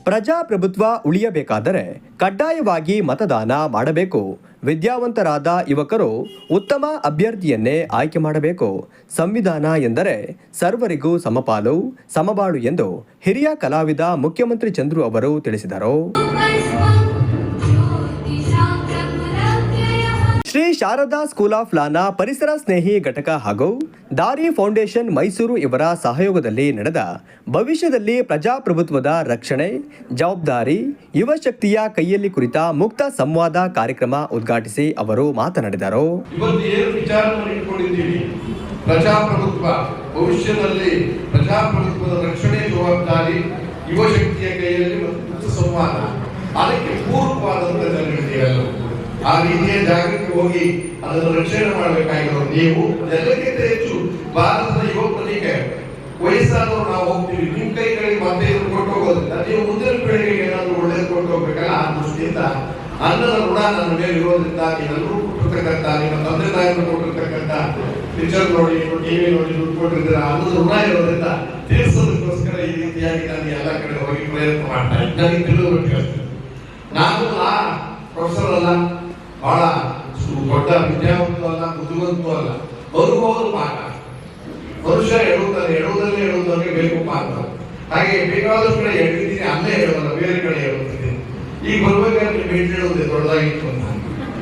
ಪ್ರಜಾಪ್ರಭುತ್ವ ಉಳಿಯಬೇಕಾದರೆ ಕಡ್ಡಾಯವಾಗಿ ಮತದಾನ ಮಾಡಬೇಕು. ವಿದ್ಯಾವಂತರಾದ ಯುವಕರು ಉತ್ತಮ ಅಭ್ಯರ್ಥಿಯನ್ನೇ ಆಯ್ಕೆ ಮಾಡಬೇಕು. ಸಂವಿಧಾನ ಎಂದರೆ ಸರ್ವರಿಗೂ ಸಮಪಾಲು ಸಮಬಾಳು ಎಂದು ಹಿರಿಯ ಕಲಾವಿದ ಮುಖ್ಯಮಂತ್ರಿ ಚಂದ್ರು ಅವರು ತಿಳಿಸಿದರು. ಶ್ರೀ ಶಾರದಾ ಸ್ಕೂಲ್ ಆಫ್ ಲಾನ ಪರಿಸರ ಸ್ನೇಹಿ ಘಟಕ ಹಾಗೂ ದಾರಿ ಫೌಂಡೇಶನ್ ಮೈಸೂರು ಇವರ ಸಹಯೋಗದಲ್ಲಿ ನಡೆದ ಭವಿಷ್ಯದಲ್ಲಿ ಪ್ರಜಾಪ್ರಭುತ್ವದ ರಕ್ಷಣೆ ಜವಾಬ್ದಾರಿ ಯುವ ಶಕ್ತಿಯ ಕೈಯಲ್ಲಿ ಕುರಿತ ಮುಕ್ತ ಸಂವಾದ ಕಾರ್ಯಕ್ರಮ ಉದ್ಘಾಟಿಸಿ ಅವರು ಮಾತನಾಡಿದರು. ಪ್ರಜಾಪ್ರಭುತ್ವ ಭವಿಷ್ಯದಲ್ಲಿ ಪ್ರಜಾಪ್ರಭುತ್ವದ ರಕ್ಷಣೆ ಜವಾಬ್ದಾರಿ ಯುವ ಶಕ್ತಿಯ ಕೈಯಲ್ಲಿ ಮುಕ್ತ ಸಂವಾದ ಅದಕ್ಕೆ ಪೂರ್ವವಾದಂತಹ ಆ ರೀತಿಯ ಜಾಗಕ್ಕೆ ಹೋಗಿ ಅದನ್ನು ರಕ್ಷಣೆ ಮಾಡಬೇಕಾಗಿರೋ ನೀವು ಎಲ್ಲಕ್ಕಿಂತ ಹೆಚ್ಚು ಭಾರತದ ಯುವ ಪ್ರತಿಕೆ ವಯಸ್ಸಾದವರು ನಾವು ಹೋಗ್ತೀವಿ ನಿಮ್ ಕೈಗಳಿಗೆ ಮತ್ತೆ ಕೊಟ್ಟು ಹೋಗೋದಿಲ್ಲ ನೀವು ಮುಂದಿನ ಪೀಳಿಗೆಗೆ ಏನಾದ್ರು ಒಳ್ಳೇದು ಕೊಟ್ಟು ಹೋಗ್ಬೇಕಲ್ಲ ಆ ದೃಷ್ಟಿಯಿಂದ ಅನ್ನದ ಋಣ ನನ್ನ ಮೇಲೆ ಇರೋದ್ರಿಂದ ನೀವೆಲ್ಲರೂ ಕೊಟ್ಟಿರ್ತಕ್ಕಂಥ ನಿಮ್ಮ ತಂದೆ ತಾಯಿಗಳು ಕೊಟ್ಟಿರ್ತಕ್ಕಂಥ ಪಿಕ್ಚರ್ ನೋಡಿ ಟಿವಿ ನೋಡಿ ದುಡ್ಡು ಕೊಟ್ಟಿರ್ತೀರ ಅನ್ನದ ಋಣ ಇರೋದ್ರಿಂದ ತೀರ್ಸೋದಕ್ಕೋಸ್ಕರ ಈ ರೀತಿಯಾಗಿ ನಾನು ಎಲ್ಲ ಕಡೆ ಹೋಗಿ ಪ್ರಯತ್ನ ಮಾಡ್ತಾ ಇದ್ದೀನಿ. ನನಗೆ ತಿಳಿದುಬಿಟ್ಟು ನಾನು ಪ್ರೊಫೆಸರ್ ಅಲ್ಲ, ಬಹಳ ದೊಡ್ಡ ವಿದ್ಯಾವಂತೂ ಅಲ್ಲ, ಬುದ್ಧಿವಂತೂ ಅಲ್ಲ, ಬರುವುದು ಪಾಠ. ಮನುಷ್ಯ ಹೇಳುವುದರಲ್ಲಿ ಹೇಳುವುದಕ್ಕೆ ಬೇಕು ಪಾಠ. ಹಾಗೆ ಬೇಕಾದಷ್ಟು ಕಡೆ ಹೇಳಿದ್ದೀನಿ, ಅಲ್ಲೇ ಹೇಳೋಲ್ಲ, ಬೇರೆ ಕಡೆ ಹೇಳುತ್ತೀನಿ. ಈಗ ಬರ್ಬೇಕಾದ್ರೆ ಭೇಟಿ ಹೇಳೋದೇ ದೊಡ್ಡದಾಗಿತ್ತು ಅಂತ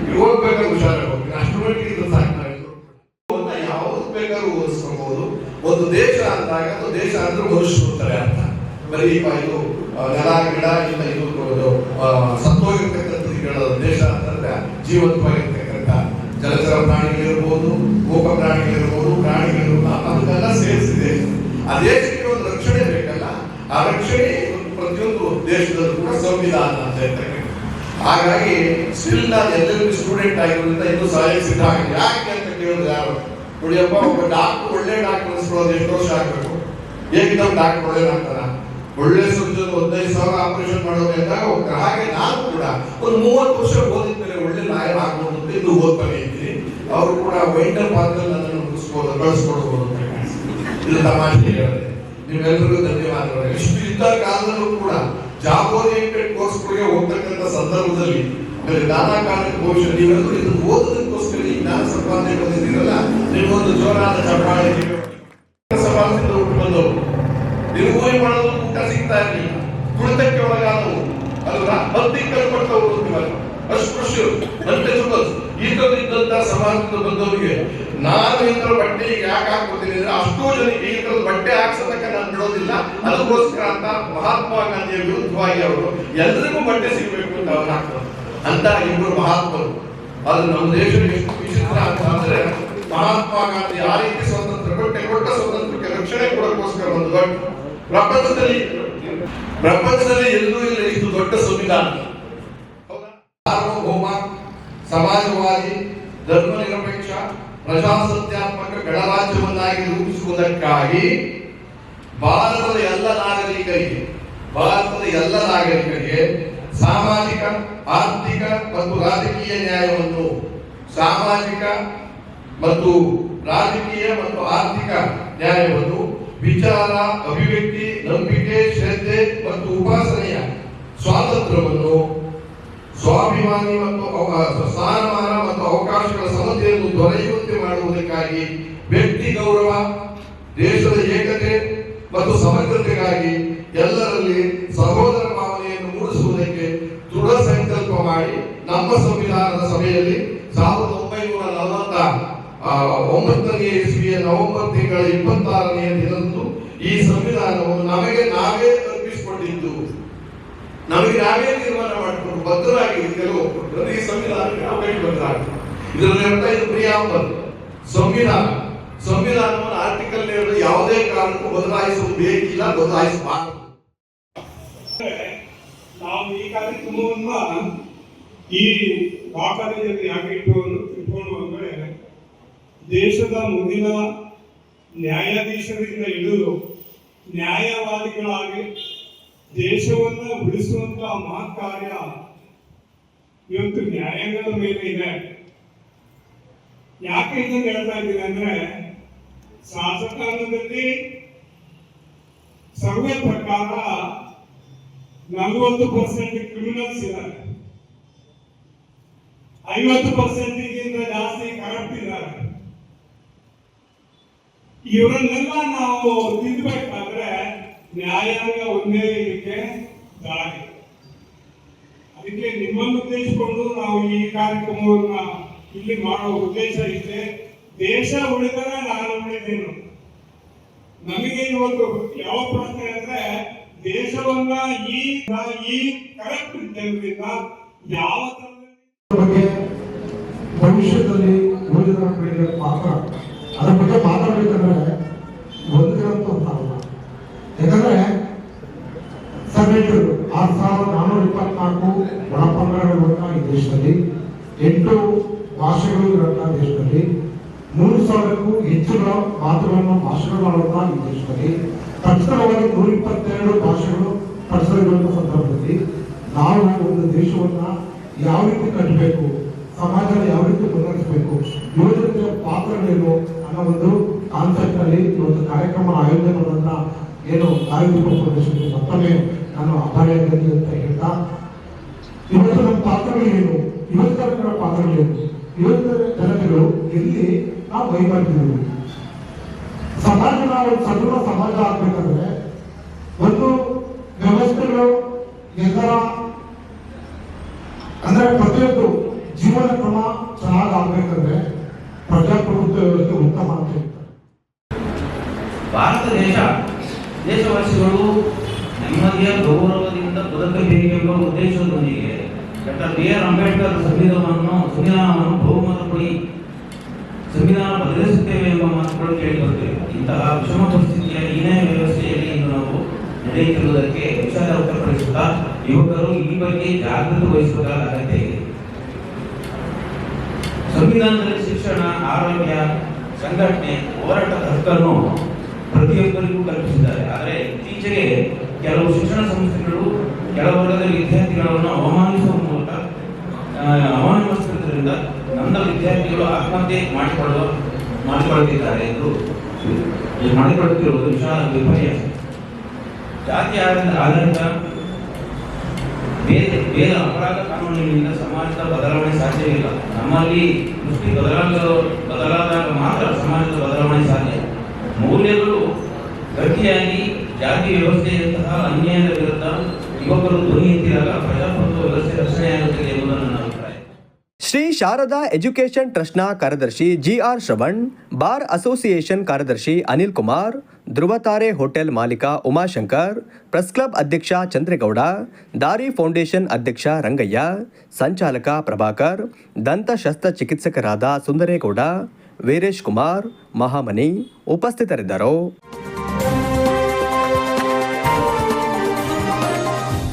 ಈಗ ಹೋಗ್ಬೇಕಾದ್ರೆ ಹುಷಾರಾಗಿ ಹೋಗ್ತೀನಿ. ಅಷ್ಟು ಮಟ್ಟಿಗೆ ಇದು ಸಾಕಾಗಿತ್ತು. ಯಾವ್ದು ಬೇಕಾದ್ರೂ ಓದಿಸ್ಕೋಬಹುದು. ಒಂದು ದೇಶ ಅಂದಾಗ ಅದು ದೇಶ ಅಂದ್ರೆ ಮನುಷ್ಯರು ಅಂತ ಬರೀ ಇದು ನೆಲ ಗಿಡ ಇಲ್ಲ ಇದು ಸತ್ತೋಗಿರ್ತಕ್ಕಂಥ ದೇಶ ಅಂತಂದ್ರೆ ಜೀವಂತವಾಗಿರ್ತಕ್ಕಂಥ ಜಲಚರ ಪ್ರಾಣಿಗಳಿರ್ಬೋದು, ಗೋಪ ಪ್ರಾಣಿಗಳಿರ್ಬೋದು, ಪ್ರಾಣಿಗಳು ಅದನ್ನೆಲ್ಲ ಸೇರಿಸಿದೆ. ಆ ದೇಶಕ್ಕೆ ಒಂದು ರಕ್ಷಣೆ ಬೇಕಲ್ಲ, ಆ ರಕ್ಷಣೆ ಪ್ರತಿಯೊಂದು ದೇಶದಲ್ಲೂ ಕೂಡ ಸಂವಿಧಾನ ಅಂತ ಇರ್ತಕ್ಕಂಥ. ಹಾಗಾಗಿ ಸ್ಟಿಲ್ ನಾನು ಎಲ್ಲರಿಗೂ ಸ್ಟೂಡೆಂಟ್ ಆಗಿರೋದ್ರಿಂದ ಇನ್ನೂ ಸಹಾಯಕ್ಕೆ ಸಿದ್ಧ ಆಗಿದೆ. ಯಾಕೆ ಅಂತ ಕೇಳಿದ್ರೆ ಯಾರು ನೋಡಿಯಪ್ಪ, ಒಬ್ಬ ಡಾಕ್ಟರ್ ಒಳ್ಳೆ ಡಾಕ್ಟರ್ ಅನ್ಸ್ಕೊಳ್ಳೋದು ಎಷ್ಟು ವರ್ಷ ಆಗ್ಬೇಕು? ಹೇಗೆ ನಾವು ಡಾಕ್ಟರ್ ಒಳ್ಳೇದಾಗ್ತಾರ? ಒಳ್ಳೆ ಸುದ್ದಿ 15,000 ಆಪರೇಷನ್ ಮಾಡೋದು ಅಂದಾಗ ಹೋಗ್ತಾರೆ. ಹಾಗೆ ನಾನು ಕೂಡ ಒಂದು 30 ವರ್ಷ ಓದಿದ್ಮೇಲೆ ಒಳ್ಳೆ ಲಾಯರ್ ಆಗ್ಬೋದು ಅಂತ ಇದು ಓದ್ತಾನೆ ಇದ್ದೀನಿ. ಅವರು ಕೂಡ ವೈಂಡರ್ ಪಾತ್ರದಲ್ಲಿ ನನ್ನನ್ನು ಕಳಿಸ್ಕೊಡ್ಬೋದು. ಇದು ತಮಾಷೆ ಹೇಳಿದೆ. ನೀವೆಲ್ಲರಿಗೂ ಧನ್ಯವಾದಗಳು. ಇಷ್ಟು ಇದ್ದ ಕಾಲದಲ್ಲೂ ಕೂಡ ಜಾಬ್ ಓರಿಯೆಂಟೆಡ್ ಕೋರ್ಸ್ಗಳಿಗೆ ಹೋಗ್ತಕ್ಕಂಥ ಸಂದರ್ಭದಲ್ಲಿ ಆಮೇಲೆ ನಾನಾ ಕಾಲಕ್ಕೆ ಭವಿಷ್ಯ ನೀವೆಲ್ಲರೂ ಇದನ್ನು ಓದೋದಕ್ಕೋಸ್ಕರ ಈ ಜ್ಞಾನ ಸಂಪಾದನೆ ಬಂದಿದ್ದೀರಲ್ಲ, ನಿಮಗೊಂದು ಜೋರಾದ ಚಪ್ಪಾಳೆ. ಸಮಾಜದಿಂದ ಹುಟ್ಟು ಬಂದವರು ನಿರ್ವಹಣೆ ಮಾಡೋದು ಊಟ ಸಿಗ್ತಾ ಇರಲಿಲ್ಲ, ತುಳಿತಕ್ಕೆ ಒಳಗಾದವು ಅಲ್ವಾ, ಹತ್ತಿಗೆ ಕಲ್ಪಟ್ಟವರು ಅಸ್ಪೃಶ್ಯರು ಇದ್ದಂತ ಸಮಾಜದಿಂದ ಬಂದವರಿಗೆ ನಾನು ಇಂತರ ಬಟ್ಟೆ ಯಾಕೆ ಹಾಕ್ಕೊತೀನಿ ಅಂದ್ರೆ ಅಷ್ಟೋ ಜನಕ್ಕೆ ಈ ತರದ ಬಟ್ಟೆ ಹಾಕ್ಸೋದಕ್ಕೆ ನಾನು ಬಿಡೋದಿಲ್ಲ. ಅದಕ್ಕೋಸ್ಕರ ಅಂತ ಮಹಾತ್ಮ ಗಾಂಧಿಯ ವಿರುದ್ಧವಾಗಿ ಅವರು ಎಲ್ಲರಿಗೂ ಬಟ್ಟೆ ಸಿಗಬೇಕು ಅಂತ ಅವ್ರು ಹಾಕ್ತಾರೆ. ಅಂತ ಇಬ್ಬರು ಮಹಾತ್ಮರು. ಅದು ನಮ್ಮ ದೇಶದ ಎಷ್ಟು ವಿಚಿತ್ರ ಅಂತ ಅಂದ್ರೆ ಮಹಾತ್ಮ ಗಾಂಧಿ ಆ ರೀತಿ ಸ್ವಾತಂತ್ರ್ಯ ಕೊಟ್ಟ ಸ್ವಾತಂತ್ರ್ಯಕ್ಕೆ ರಕ್ಷಣೆ ಕೊಡೋಕ್ಕೋಸ್ಕರ ಒಂದು ದೊಡ್ಡ ಪ್ರಪಂಚದಲ್ಲಿ ಎಲ್ಲೂ ಇಲ್ಲ ಇಷ್ಟು ದೊಡ್ಡ ಸಂವಿಧಾನ. ಸಾರ್ವಭೌಮ ಸಮಾಜವಾದಿ ಧರ್ಮ ನಿರಪೇಕ್ಷ ಪ್ರಜಾಸತ್ತಾತ್ಮಕ ಗಣರಾಜ್ಯವನ್ನಾಗಿ ರೂಪಿಸುವುದಕ್ಕಾಗಿ ಭಾರತದ ಎಲ್ಲ ನಾಗರಿಕರಿಗೆ ಸಾಮಾಜಿಕ ಆರ್ಥಿಕ ಮತ್ತು ರಾಜಕೀಯ ನ್ಯಾಯವನ್ನು ಸಾಮಾಜಿಕ ಮತ್ತು ರಾಜಕೀಯ ಮತ್ತು ಆರ್ಥಿಕ ನ್ಯಾಯವನ್ನು ವಿಚಾರ ಅಭಿವ್ಯಕ್ತಿ ನಂಬಿಕೆ ಶ್ರದ್ಧೆ ಮತ್ತು ಉಪಾಸನೆಯ ಸ್ವಾತಂತ್ರ್ಯವನ್ನು ಸ್ವಾಭಿಮಾನಿ ಮತ್ತು ಸ್ಥಾನಮಾನ ಮತ್ತು ಅವಕಾಶಗಳ ಸಮತೆಯನ್ನು ದೊರೆಯುವಂತೆ ಮಾಡುವುದಕ್ಕಾಗಿ ವ್ಯಕ್ತಿ ಗೌರವ ದೇಶದ ಏಕತೆ ಮತ್ತು ಸಮಗ್ರತೆಗಾಗಿ ಎಲ್ಲರಲ್ಲಿ ಸಹೋದರ ಭಾವನೆಯನ್ನು ಮೂಡಿಸುವುದಕ್ಕೆ ದೃಢ ಸಂಕಲ್ಪ ಮಾಡಿ ನಮ್ಮ ಸಂವಿಧಾನದ ಸಭೆಯಲ್ಲಿ 1949ನೇ ಇಸ್ವಿಯ ನವೆಂಬರ್ ತಿಂಗಳ 26ನೇ ದಿನದಂದು ಈ ಸಂವಿಧಾನವನ್ನು ನಮಗೆ ನಾವೇ ಅರ್ಪಿಸಿಕೊಂಡಿದ್ದು, ನಮಗೆ ನಾವೇ ತೀರ್ಮಾನ ಮಾಡಿಕೊಂಡು ಬದ್ಧರಾಗಿ ಕೆಲವು ಈ ಸಂವಿಧಾನಕ್ಕೆ ಬದ್ಧರಾಗಿ ಇದರಲ್ಲಿ ಇದು ಪ್ರಿಯಾಂಬಲ್ ಸಂವಿಧಾನವನ್ನು ಆರ್ಟಿಕಲ್ ಯಾವುದೇ ಕಾರಣಕ್ಕೂ ಬದಲಾಯಿಸುವುದು ಬೇಕಿಲ್ಲ, ಬದಲಾಯಿಸಬಾರದು. ನಾವು ಈ ಕಾರ್ಯಕ್ರಮವನ್ನ ಈ ಲಾ ಕಾಲೇಜಲ್ಲಿ ಯಾಕೆ ಇಟ್ಕೊಂಡು ಅಂದ್ರೆ ದೇಶದ ಮುಂದಿನ ನ್ಯಾಯಾಧೀಶರಿಂದ ಹಿಡಿದು ನ್ಯಾಯವಾದಿಗಳಾಗಿ ದೇಶವನ್ನು ಉಳಿಸುವಂತಹ ಮಹತ್ ಕಾರ್ಯ ಇವತ್ತು ನ್ಯಾಯಾಂಗದ ಮೇಲೆ ಇದೆ. ಯಾಕೆ ಇದನ್ನು ಹೇಳ್ತಾ ಇದ್ದೀನಿ ಅಂದ್ರೆ ಶಾಸಕಾಂಗದಲ್ಲಿ ಸರ್ವೆ ಪ್ರಕಾರ 40% ಕ್ರಿಮಿನಲ್ಸ್ ಇದ್ದಾರೆ, 50%ಗಿಂತ ಜಾಸ್ತಿ ಕರಪ್ಟ್ ಇದ್ದಾರೆ. ಇವರನ್ನೆಲ್ಲ ನಾವು ತಿದ್ದಬೇಕಾದ್ರೆ ನ್ಯಾಯಾಂಗ ಒಂದೇ ಇದಕ್ಕೆ ದಾರಿ. ಅದಕ್ಕೆ ನಿಮ್ಮನ್ನು ಉದ್ದೇಶಿಸಿಕೊಂಡು ನಾವು ಈ ಕಾರ್ಯಕ್ರಮವನ್ನ ಇಲ್ಲಿ ಮಾಡೋ ಉದ್ದೇಶ ಇದೆ. ದೇಶ ಉಳಿದರೆ ನಾನು ಉಳಿದೇನು. ನಮಗೆ ಇವತ್ತು ಯಾವ ಪ್ರಶ್ನೆ ಅಂದ್ರೆ ದೇಶವನ್ನ ಈ ಕರೆಕ್ಟ್ ಜನರಿಂದ ಯಾವ ಬಗ್ಗೆ ಭವಿಷ್ಯದಲ್ಲಿ ಯೋಜನಾ ಪೀಳಿಗೆ ಪಾತ್ರ ಅದ್ರ ಬಗ್ಗೆ ಮಾತಾಡಬೇಕಂದ್ರೆ ಒಂದು ದಿನಂತೂ ಸಾಲಲ್ಲ. ಯಾಕಂದ್ರೆ ಸಬ್ಮಿಟರ್ 6424 ಒಳಪಂಗಡಗಳಿರುವಂತಹ ಈ ದೇಶದಲ್ಲಿ 8 ಭಾಷೆಗಳು ಇರುವಂತಹ ದೇಶದಲ್ಲಿ 3000ಕ್ಕೂ ಹೆಚ್ಚು ಭಾಷೆಗಳನ್ನುವಂತಹ ಈ ದೇಶದಲ್ಲಿ ತಕ್ಷಣವಾಗಿ 122 ಭಾಷೆಗಳು ಪಡಿಸಿರುವಂತಹ ಸಂದರ್ಭದಲ್ಲಿ ನಾವು ಒಂದು ದೇಶವನ್ನ ಯಾವ ರೀತಿ ಕಟ್ಟಬೇಕು, ಸಮಾಜನ ಯಾವ ರೀತಿ ಮುನ್ನಡೆಸಬೇಕು, ಯೋಜನೆಯ ಪಾತ್ರಗಳೇನು ಅನ್ನೋ ಒಂದು ಕಾನ್ಸೆಪ್ಟ್ ನಲ್ಲಿ ಇವತ್ತು ಕಾರ್ಯಕ್ರಮ ಆಯೋಜನೆಗಳನ್ನ ಏನು ದಾರಿದೀಪ ಫೌಂಡೇಶನ್ಗೆ ಮತ್ತೊಮ್ಮೆ ನಾನು ಆಭಾರಿಯಾಗಿ ಅಂತ ಹೇಳ್ತಾ, ಇವತ್ತು ನಮ್ಮ ಪಾತ್ರಗಳೇನು, ಯುವಕರ ಪಾತ್ರಗಳೇನು, ಯುವಕರ ಜನತೆಗಳು ಎಲ್ಲಿ ನಾವು ವೈಮಾನಿದ್ದೀವಿ. ಸಮಾಜ ನಾವು ಸದೃಢ ಸಮಾಜ ಆಗ್ಬೇಕಂದ್ರೆ ಒಂದು ವ್ಯವಸ್ಥೆಗಳು ಎಲ್ಲರ ಅಂದ್ರೆ ಪ್ರತಿಯೊಂದು ಜೀವನ ಕ್ರಮ ಚೆನ್ನಾಗಿ ಆಗ್ಬೇಕಂದ್ರೆ ಪ್ರಜಾಪ್ರಭುತ್ವ ವ್ಯವಸ್ಥೆ ಉತ್ತಮ ಅಂತ ಹೇಳ್ತಾರೆ. ಭಾರತ ದೇಶವಾಸಿಗಳು ನೆಮ್ಮದಿಯ ಗೌರವದಿಂದ ಬದುಕಬೇಕೆಂಬ ಉದ್ದೇಶದೊಂದಿಗೆ ಡಾಕ್ಟರ್ B.R. ಅಂಬೇಡ್ಕರ್ ಸಂವಿಧಾನವನ್ನು ಬಹುಮತ ಕೊಡಿ ಸಂವಿಧಾನ ಬದಲಿಸುತ್ತೇವೆ ಎಂಬ ಮಾತುಗಳು ಕೇಳಿ ಬರುತ್ತೇವೆ. ಇಂತಹ ವಿಷಮ ಪರಿಸ್ಥಿತಿಯ ಹೀನಾಯ ವ್ಯವಸ್ಥೆಯಲ್ಲಿ ಇಂದು ನಾವು ನಡೆಯುತ್ತಿರುವುದಕ್ಕೆ ವಿಷಾದ ವ್ಯಕ್ತಪಡಿಸುತ್ತಾ ಯುವಕರು ಈ ಬಗ್ಗೆ ಜಾಗೃತಿ ವಹಿಸುವುದರ ಅಗತ್ಯ ಇದೆ. ಸಂವಿಧಾನದಲ್ಲಿ ಶಿಕ್ಷಣ, ಆರೋಗ್ಯ, ಸಂಘಟನೆ, ಹೋರಾಟದ ಹಕ್ಕನ್ನು ಪ್ರತಿಯೊಬ್ಬರಿಗೂ ಕಲ್ಪಿಸಿದ್ದಾರೆ. ಆದರೆ ಇತ್ತೀಚೆಗೆ ಕೆಲವು ಶಿಕ್ಷಣ ಸಂಸ್ಥೆಗಳು ಕೆಳ ವರ್ಗದ ವಿದ್ಯಾರ್ಥಿಗಳನ್ನು ಅವಮಾನಿಸುವುದರಿಂದ ನನ್ನ ವಿದ್ಯಾರ್ಥಿಗಳು ಆತ್ಮಹತ್ಯೆ ಮಾಡಿಕೊಳ್ಳುತ್ತಿದ್ದಾರೆ ಎಂದು ಮಾಡಿಕೊಳ್ಳುತ್ತಿರುವುದು ವಿಪರ್ಯಾಸ. ಜಾತಿ ಆಧಾರಿತ ಬೇರೆ ಅಪರಾಧ ಕಾನೂನಿನಿಂದ ಸಮಾಜದ ಬದಲಾವಣೆ ಸಾಧ್ಯವಿಲ್ಲ. ನಮ್ಮಲ್ಲಿ ದೃಷ್ಟಿ ಬದಲಾದಾಗ ಮಾತ್ರ ಸಮಾಜದ ಬದಲಾವಣೆ ಸಾಧ್ಯ. ಮೌಲ್ಯಗಳು ಗಟ್ಟಿಯಾಗಿ ಜಾತಿ ವ್ಯವಸ್ಥೆಯಂತಹ ಅನ್ಯಾಯದ ವಿರುದ್ಧ ಯುವಕರು ಧ್ವನಿ ಎತ್ತಿದಾಗ ಪ್ರಜಾಪ್ರಭುತ್ವ ವ್ಯವಸ್ಥೆ ರಕ್ಷಣೆಯಾಗುತ್ತದೆ ಎಂಬುದು ನನ್ನ ಅಭಿಪ್ರಾಯ. ಶ್ರೀ ಶಾರದಾ ಎಜುಕೇಷನ್ ಟ್ರಸ್ಟ್ನ ಕಾರ್ಯದರ್ಶಿ GR ಶ್ರವಣ್, ಬಾರ್ ಅಸೋಸಿಯೇಷನ್ ಕಾರ್ಯದರ್ಶಿ ಅನಿಲ್ ಕುಮಾರ್, ಧ್ರುವತಾರೆ ಹೋಟೆಲ್ ಮಾಲೀಕ ಉಮಾಶಂಕರ್, ಪ್ರೆಸ್ ಕ್ಲಬ್ ಅಧ್ಯಕ್ಷ ಚಂದ್ರೇಗೌಡ, ದಾರಿ ಫೌಂಡೇಶನ್ ಅಧ್ಯಕ್ಷ ರಂಗಯ್ಯ, ಸಂಚಾಲಕ ಪ್ರಭಾಕರ್, ದಂತ ಶಸ್ತ್ರಚಿಕಿತ್ಸಕರಾದ ಸುಂದರೇಗೌಡ, ವೀರೇಶ್ ಕುಮಾರ್, ಮಹಾಮನಿ ಉಪಸ್ಥಿತರಿದ್ದರು.